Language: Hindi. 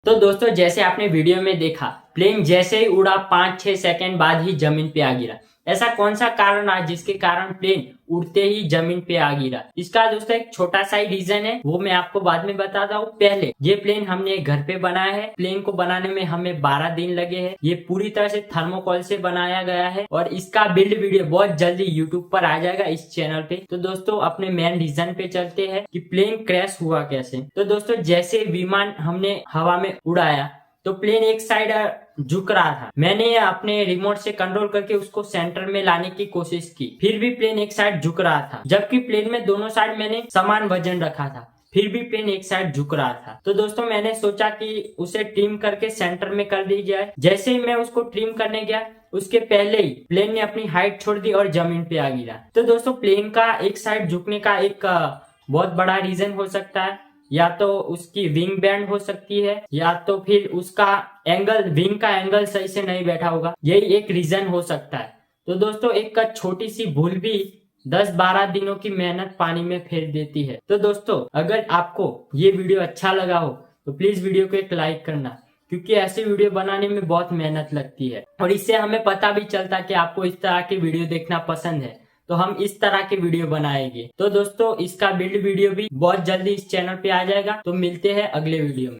तो दोस्तों जैसे आपने वीडियो में देखा, प्लेन जैसे ही उड़ा 5-6 सेकंड बाद ही जमीन पे आ गिरा। ऐसा कौन सा कारण है जिसके कारण प्लेन उड़ते ही जमीन पे आ गिरा? इसका दोस्तों एक छोटा सा ही रीजन है, वो मैं आपको बाद में बताता हूँ। पहले ये प्लेन हमने घर पे बनाया है। प्लेन को बनाने में हमें 12 दिन लगे हैं। ये पूरी तरह से थर्मोकॉल से बनाया गया है और इसका बिल्ड वीडियो बहुत जल्दी यूट्यूब पर आ जाएगा इस चैनल पे। तो दोस्तों अपने मेन रीजन पे चलते हैं कि प्लेन क्रैश हुआ कैसे। तो दोस्तों जैसे विमान हमने हवा में उड़ाया तो प्लेन एक साइड झुक रहा था। मैंने अपने रिमोट से कंट्रोल करके उसको सेंटर में लाने की कोशिश की, फिर भी प्लेन एक साइड झुक रहा था। जबकि प्लेन में दोनों साइड मैंने समान वजन रखा था, फिर भी प्लेन एक साइड झुक रहा था। तो दोस्तों मैंने सोचा कि उसे ट्रिम करके सेंटर में कर दी जाए। जैसे ही मैं उसको ट्रिम करने गया, उसके पहले ही प्लेन ने अपनी हाइट छोड़ दी और जमीन पे आ गिरा। तो दोस्तों प्लेन का एक साइड झुकने का एक बहुत बड़ा रीजन हो सकता है, या तो उसकी विंग बैंड हो सकती है, या तो फिर उसका एंगल, विंग का एंगल सही से नहीं बैठा होगा। यही एक रीजन हो सकता है। तो दोस्तों एक छोटी सी भूल भी 10-12 दिनों की मेहनत पानी में फेर देती है। तो दोस्तों अगर आपको ये वीडियो अच्छा लगा हो तो प्लीज वीडियो को एक लाइक करना, क्योंकि ऐसे वीडियो बनाने में बहुत मेहनत लगती है और इससे हमें पता भी चलता है कि आपको इस तरह की वीडियो देखना पसंद है, तो हम इस तरह के वीडियो बनाएंगे। तो दोस्तों इसका बिल्ड वीडियो भी बहुत जल्दी इस चैनल पे आ जाएगा। तो मिलते हैं अगले वीडियो में।